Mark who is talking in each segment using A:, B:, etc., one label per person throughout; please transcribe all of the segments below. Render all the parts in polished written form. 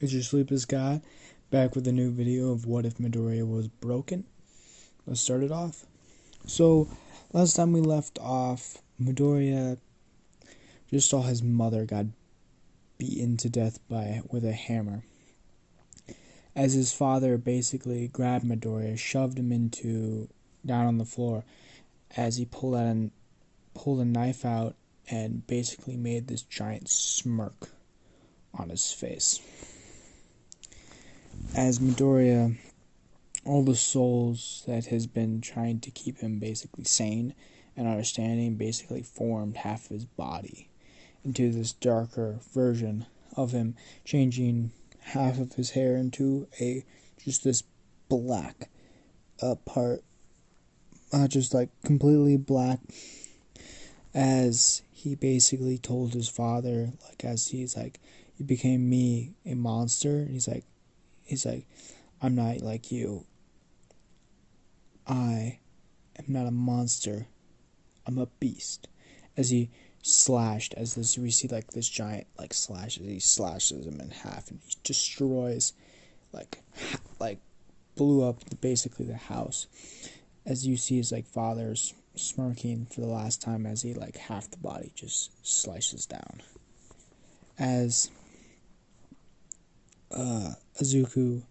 A: It's your sleepless guy, back with a new video of what if Midoriya was broken. Let's start it off. So, last time we left off, Midoriya just saw his mother got beaten to death with a hammer. As his father basically grabbed Midoriya, shoved him down on the floor, as he pulled a knife out and basically made this giant smirk on his face. As Midoriya, all the souls that has been trying to keep him basically sane and understanding basically formed half of his body into this darker version of him, changing half of his hair into just this black part, just like completely black, as he basically told his father, like, as he's like, "You became me, a monster," and he's like, "I'm not like you. I am not a monster. I'm a beast." As he slashed, we see like this giant slash, as he slashes him in half, and he destroys, like blew up basically the house. As you see his father's smirking for the last time, as he half the body just slices down. As Izuku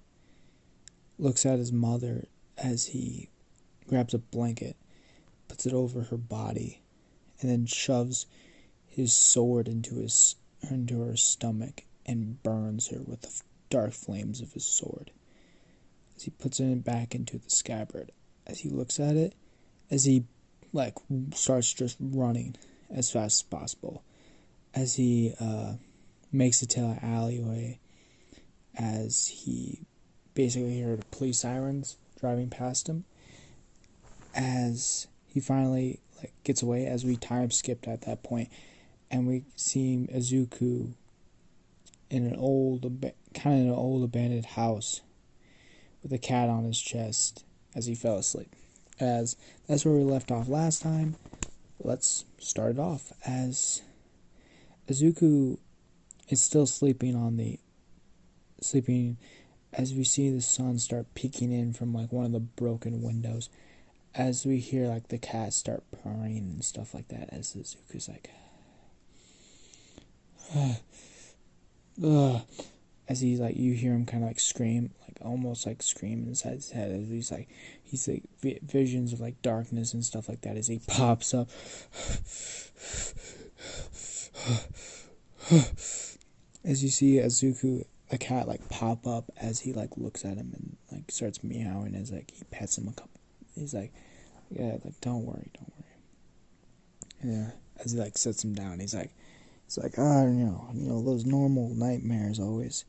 A: looks at his mother, as he grabs a blanket, puts it over her body, and then shoves his sword into her stomach and burns her with the dark flames of his sword. As he puts it back into the scabbard, as he looks at it, as he starts just running as fast as possible, as he makes it to an alleyway, as he basically heard police sirens driving past him, as he finally gets away, as we time skipped at that point, and we see Izuku in an old abandoned house with a cat on his chest as he fell asleep. As that's where we left off last time. Let's start it off, as Izuku is still sleeping as we see the sun start peeking in from one of the broken windows, as we hear the cat start purring and stuff like that, as Izuku's as he's you hear him kind of scream, almost scream inside his head, as he's visions of darkness and stuff like that, as he pops up as you see Izuku, the cat, pop up, as he looks at him and starts meowing, as he pets him a couple. He's yeah, don't worry. Yeah, as he sets him down, he's those normal nightmares always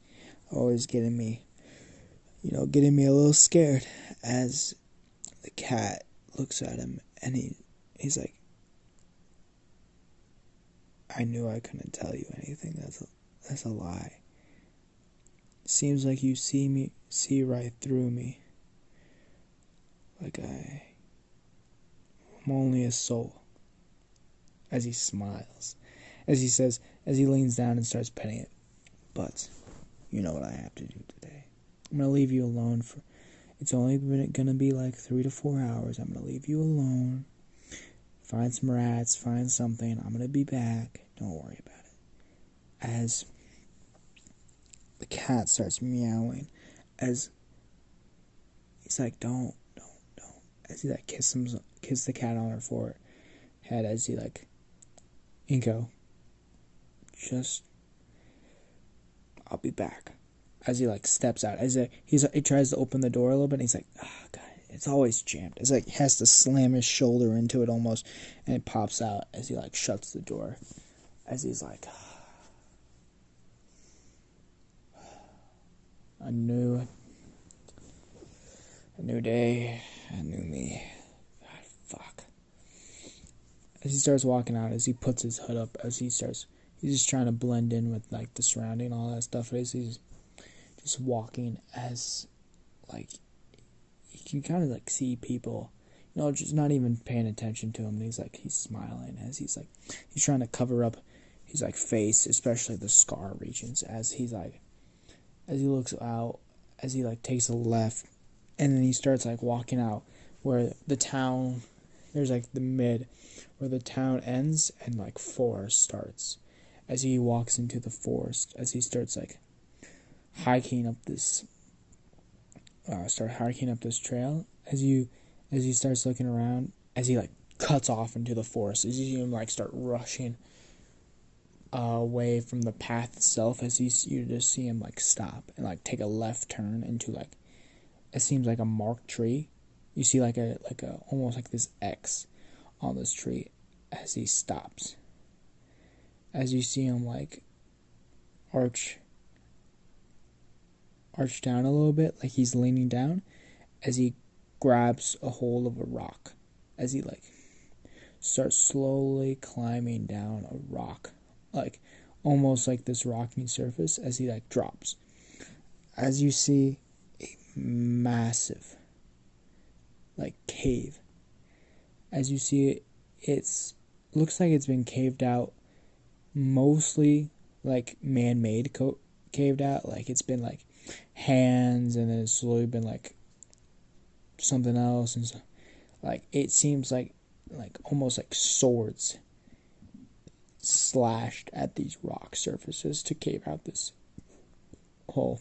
A: getting me, getting me a little scared. As the cat looks at him, and he's "I knew I couldn't tell you anything. That's a lie. Seems like you see right through me. I'm only a soul." As he smiles, as he leans down and starts petting it. "But you know what I have to do today. I'm gonna leave you alone it's only gonna be 3 to 4 hours. I'm gonna leave you alone. Find some rats, find something. I'm gonna be back. Don't worry about it." As the cat starts meowing, as he's don't. As he kiss the cat on her forehead, as he Inko, I'll be back. As he steps out, as he tries to open the door a little bit, and he's "Oh God, it's always jammed." It's he has to slam his shoulder into it almost, and it pops out as he shuts the door. As he's a new day, a new me. God, fuck. As he starts walking out, as he puts his hood up, he's just trying to blend in with the surrounding, all that stuff. As he's just walking, as you can kind of see people, just not even paying attention to him. And he's smiling, as he's trying to cover up his face, especially the scar regions, as he's as he looks out, as he like takes a left, and then he starts like walking out where the town, there's like the mid where the town ends and like forest starts. As he walks into the forest, as he starts like hiking up this trail, as he starts looking around, as he like cuts off into the forest, as you see him like start rushing away from the path itself, as you just see him like stop and like take a left turn into like, it seems like a marked tree. You see like a almost like this X on this tree as he stops. As you see him like arch down a little bit, like he's leaning down, as he grabs a hold of a rock, as he like starts slowly climbing down a rock, like almost like this rocky surface, as he like drops. As you see a massive like cave. As you see it, it's looks like it's been caved out, mostly like man-made caved out, like it's been like hands, and then it's slowly been like something else, and so, like it seems like almost like swords slashed at these rock surfaces to cave out this hole.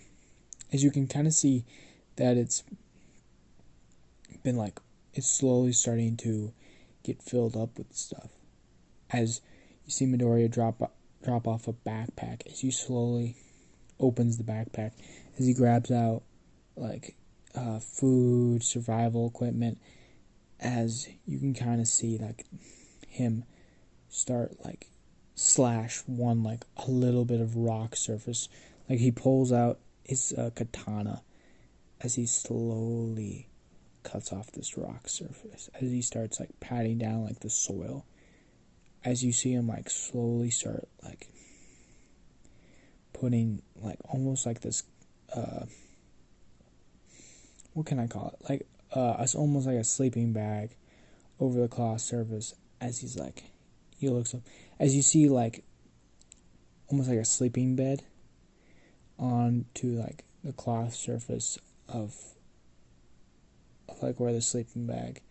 A: As you can kind of see that it's been like, it's slowly starting to get filled up with stuff. As you see Midoriya drop off a backpack, as he slowly opens the backpack, as he grabs out like food, survival equipment, as you can kind of see like him start like slash one like a little bit of rock surface, like he pulls out his katana, as he slowly cuts off this rock surface, as he starts like patting down like the soil, as you see him like slowly start like putting like almost like this what can I call it, like it's almost like a sleeping bag over the cloth surface, as he's like, he looks up, as you see like almost like a sleeping bed onto like the cloth surface of like where the sleeping bag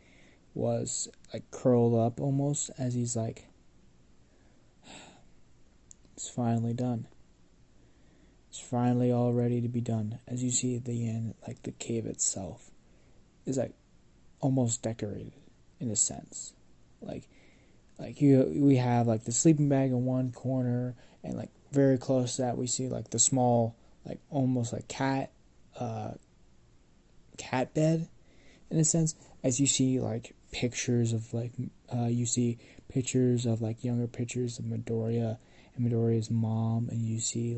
A: was, like curled up almost, as he's like, it's finally done. It's finally all ready to be done. As you see at the end, like the cave itself is like almost decorated in a sense. Like we have like the sleeping bag in one corner, and like very close to that we see like the small, like almost like cat bed in a sense, as you see like pictures of like you see pictures of like younger pictures of Midoriya and Midoriya's mom, and you see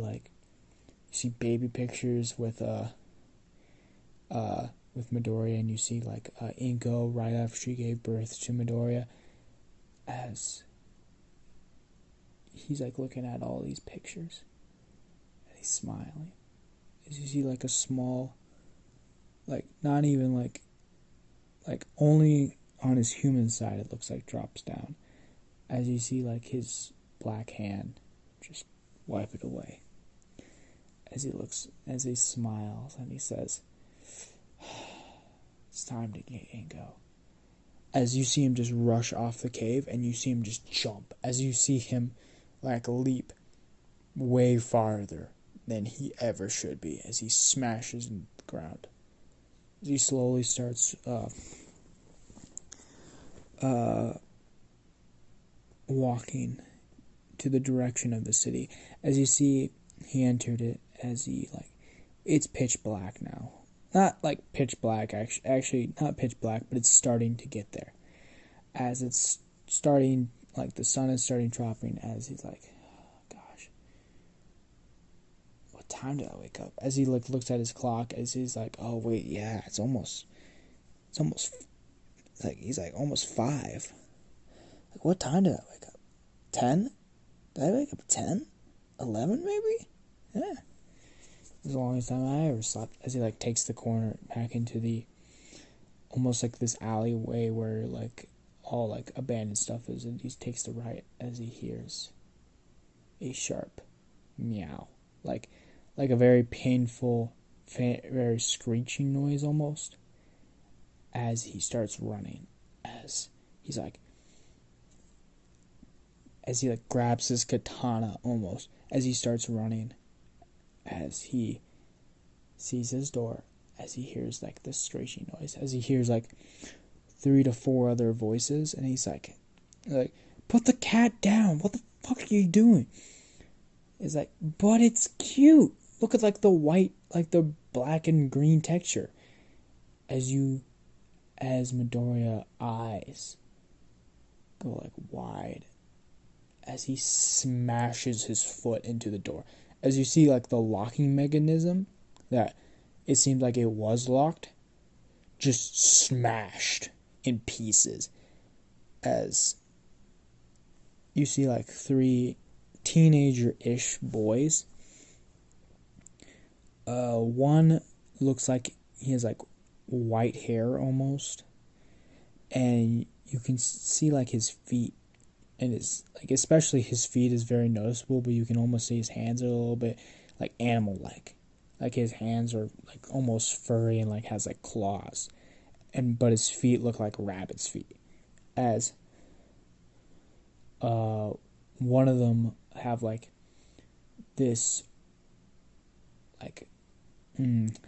A: baby pictures with Midoriya, and you see like Inko right after she gave birth to Midoriya, as he's like looking at all these pictures and he's smiling, as you see like a small, like not even like only on his human side it looks like drops down, as you see like his black hand just wipe it away, as he smiles and he says, it's time to get Inko. As you see him just rush off the cave, and you see him just jump, as you see him like leap way farther than he ever should be, as he smashes into the ground. As he slowly starts walking to the direction of the city. As you see, he entered it, as he like, it's pitch black now. Not like pitch black, actually not pitch black, but it's starting to get there. As it's starting, like the sun is starting dropping, as he's like, oh, gosh, what time did I wake up? As he like looks at his clock, as he's like, oh wait, yeah, it's almost like, he's like almost 5. Like, what time did I wake up? 10? Did I wake up at 10? 11 maybe? Yeah. It's the longest time I ever slept. As he like takes the corner back into the, almost like this alleyway where like all like abandoned stuff is, and he takes the right, as he hears a sharp meow, like like a very painful, very screeching noise almost, as he starts running, as he's like, as he like grabs his katana almost, as he starts running, as he sees his door, as he hears like this screeching noise, as he hears like 3 to 4 other voices, and he's like, put the cat down. What the fuck are you doing? It's like, but it's cute. Look at like the white, like the black and green texture. As Midoriya eyes go like wide, as he smashes his foot into the door. As you see like the locking mechanism that it seemed like it was locked, just smashed in pieces. As you see like 3 teenager-ish boys. One looks like he has like white hair almost, and you can see like his feet, and his like especially his feet is very noticeable, but you can almost see his hands are a little bit like animal-like. Like his hands are like almost furry and like has like claws, but his feet look like rabbit's feet. As one of them have like this like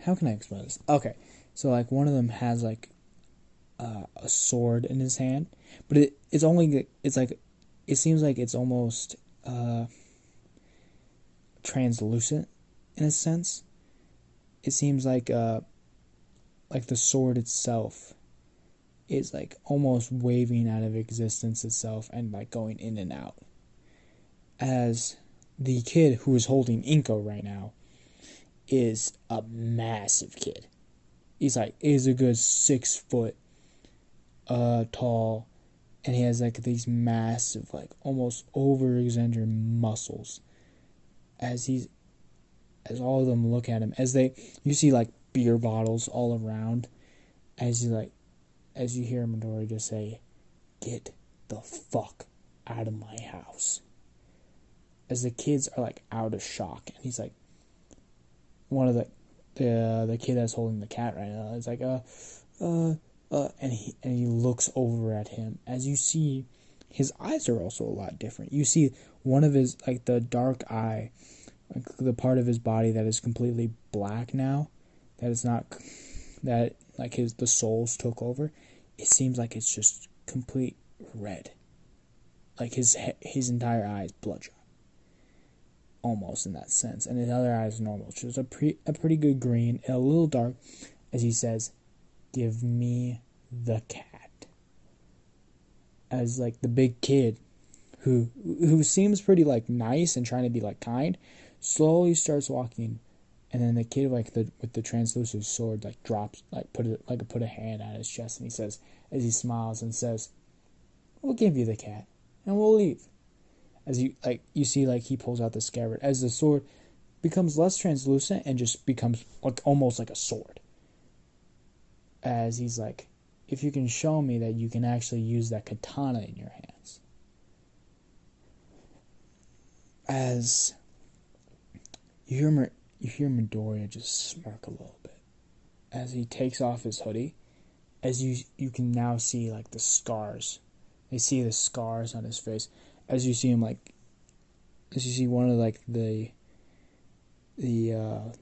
A: how can I explain this? Okay, so like one of them has like a sword in his hand, but it's only it's like it seems like it's almost translucent in a sense. It seems like the sword itself is like almost waving out of existence itself and like going in and out. As the kid who is holding Inko right now is a massive kid. He's a good 6 foot tall, and he has like these massive, like almost overextended muscles. As all of them look at him, you see like beer bottles all around, as you hear Midori just say, "Get the fuck out of my house." As the kids are like out of shock, and he's like, one of the kid that's holding the cat right now is like, and he looks over at him. As you see, his eyes are also a lot different. You see one of his, like the dark eye, like the part of his body that is completely black now, that is not, that like the souls took over. It seems like it's just complete red. Like his entire eye is bloodshot, almost in that sense, and his other eye is normal. It's just a pretty good green, and a little dark, as he says, "Give me the cat." As like the big kid, who seems pretty like nice and trying to be like kind, slowly starts walking, and then the kid with the translucent sword like drops, like put a hand on his chest, and he says, as he smiles and says, "We'll give you the cat, and we'll leave." As you see like he pulls out the scabbard, as the sword becomes less translucent and just becomes like almost like a sword. As he's like, "If you can show me that you can actually use that katana in your hands." As you hear Midoriya just smirk a little bit as he takes off his hoodie. As you can now see like the scars. They see the scars on his face. As you see him as you see one of like the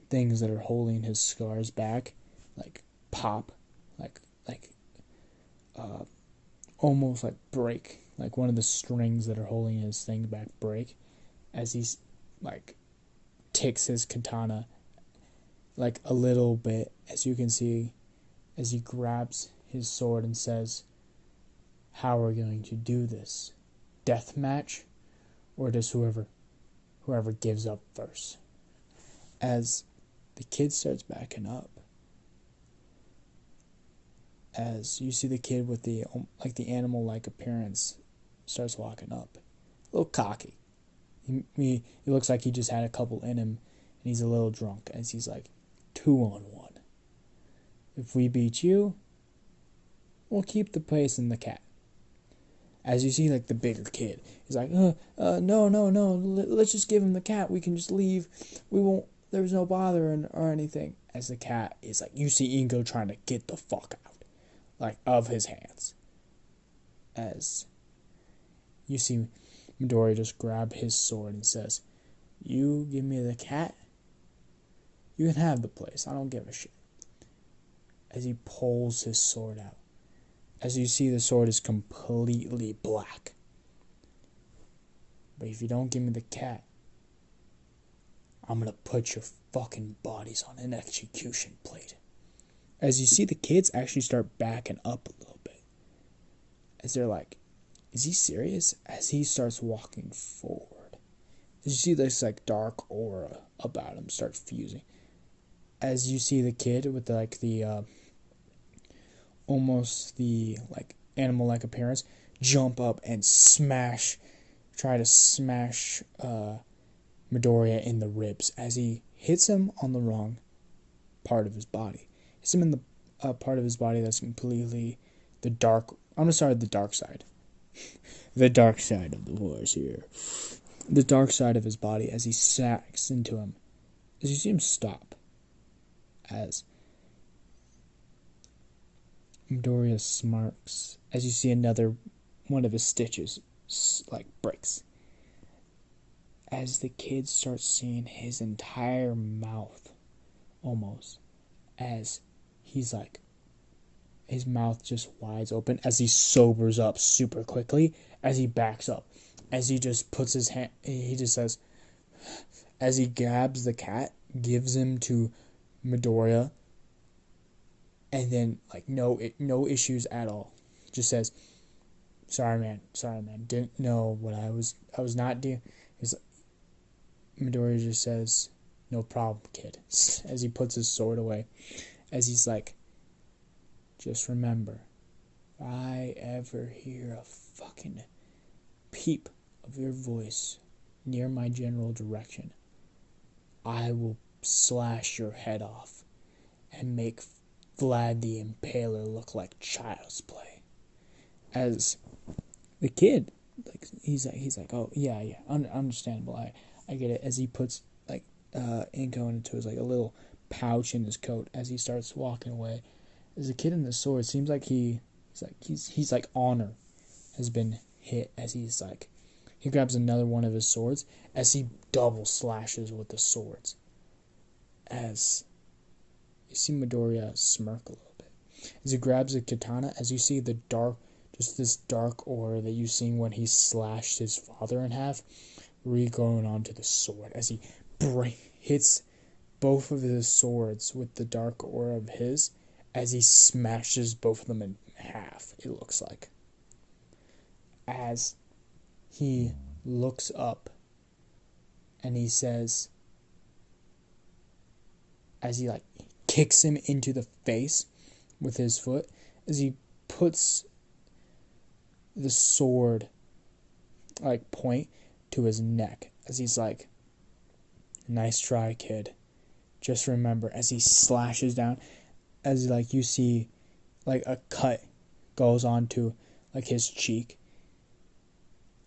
A: things that are holding his scars back, like pop, like almost like break, like one of the strings that are holding his thing back break, as he's like ticks his katana like a little bit, as you can see, as he grabs his sword and says, "How are we going to do this? Death match, or does whoever gives up first?" As the kid starts backing up, as you see the kid with the animal-like appearance starts walking up, a little cocky. He looks like he just had a couple in him, and he's a little drunk. As he's like, 2-on-1. If we beat you, we'll keep the place in the cat. As you see, like the bigger kid, he's like, no. Let's just give him the cat. We can just leave. We won't. there was no bother or anything. As the cat is like, you see Ingo trying to get the fuck out, like, of his hands. As you see Midoriya just grab his sword and says, "You give me the cat, you can have the place. I don't give a shit." As he pulls his sword out. As you see, the sword is completely black. "But if you don't give me the cat, I'm gonna put your fucking bodies on an execution plate." As you see, the kids actually start backing up a little bit. As they're like, is he serious? As he starts walking forward. As you see this like dark aura about him start fusing. As you see the kid with the almost the like animal-like appearance jump up and try to smash Midoriya in the ribs as he hits him on the wrong part of his body. Hits him in the part of his body that's completely the dark side. The dark side of the force here. The dark side of his body as he sacks into him. As you see him stop. As Midoriya smirks. As you see another one of his stitches like breaks. As the kid starts seeing his entire mouth almost. As he's like, his mouth just wides open as he sobers up super quickly as he backs up. As he just puts his hand, he just says, as he grabs the cat, gives him to Midoriya, and then like no issues at all. Just says, sorry man, didn't know what I was not doing. Midoriya just says, "No problem, kid," as he puts his sword away. As he's like, "Just remember, if I ever hear a fucking peep of your voice near my general direction, I will slash your head off and make Vlad the Impaler look like child's play." As the kid, like he's like, "Oh yeah, understandable. I get it." As he puts like Inko into his like a little pouch in his coat as he starts walking away. As the kid in the sword, seems like he's like honor has been hit. As he's like, he grabs another one of his swords as he double slashes with the swords. As you see Midoriya smirk a little bit as he grabs a katana. As you see this dark aura that you seen when he slashed his father in half, re-going onto the sword as he hits both of his swords with the dark aura of his. As he smashes both of them in half, it looks like. As he looks up and he says, as he like kicks him into the face with his foot, as he puts the sword like point to his neck, as he's like, "Nice try, kid. Just remember," as he slashes down, as like you see like a cut goes onto like his cheek,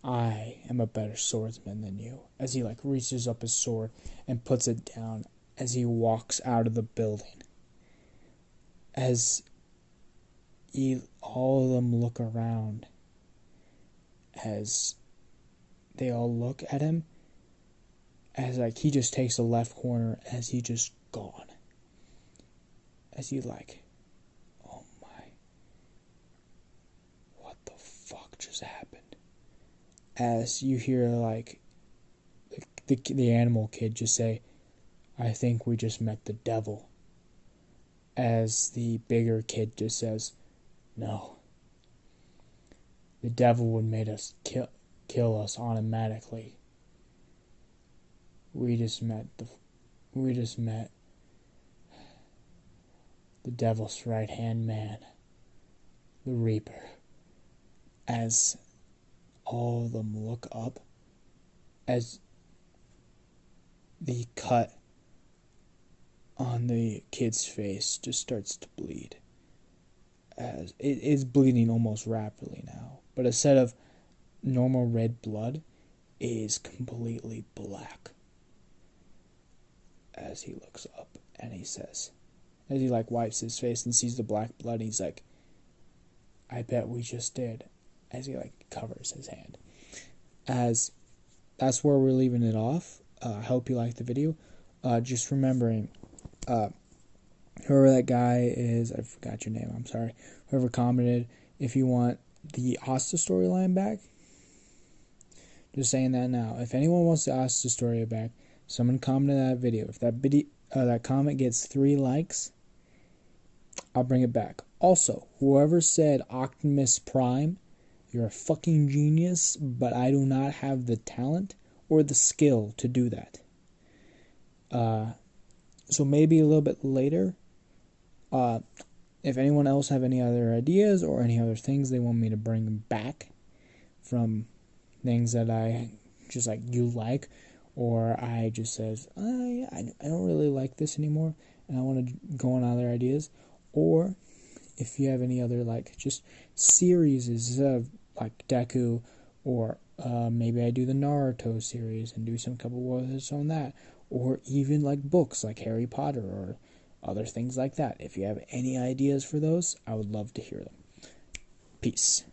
A: "I am a better swordsman than you." As he like reaches up his sword and puts it down as he walks out of the building. As all of them look around, as they all look at him, as like he just takes the left corner as he just gone. As you like, oh my, what the fuck just happened? As you hear like the animal kid just say, "I think we just met the devil." As the bigger kid just says, "No, the devil would make us kill us automatically. We just met the devil's right-hand man, the Reaper." As all of them look up, as the cut on the kid's face just starts to bleed. As it is bleeding almost rapidly now, but instead of normal red blood, it is completely black. as he looks up and he says, as he like wipes his face and sees the black blood, he's like, I bet we just did, as he like covers his hand. As that's where we're leaving it off. I hope you liked the video. Just remembering, whoever that guy is, I forgot your name, I'm sorry, whoever commented, if you want the Asta storyline back, just saying that now. If anyone wants the Asta story back, someone comment in that video. If that comment gets 3 likes, I'll bring it back. Also, whoever said Optimus Prime, you're a fucking genius, but I do not have the talent or the skill to do that. So maybe a little bit later, if anyone else have any other ideas or any other things they want me to bring back from things that I just like you like, or I just says I don't really like this anymore and I want to go on other ideas, or if you have any other like just series of like Deku, or maybe I do the Naruto series and do some couple words on that, or even like books like Harry Potter or other things like that. If you have any ideas for those, I would love to hear them. Peace.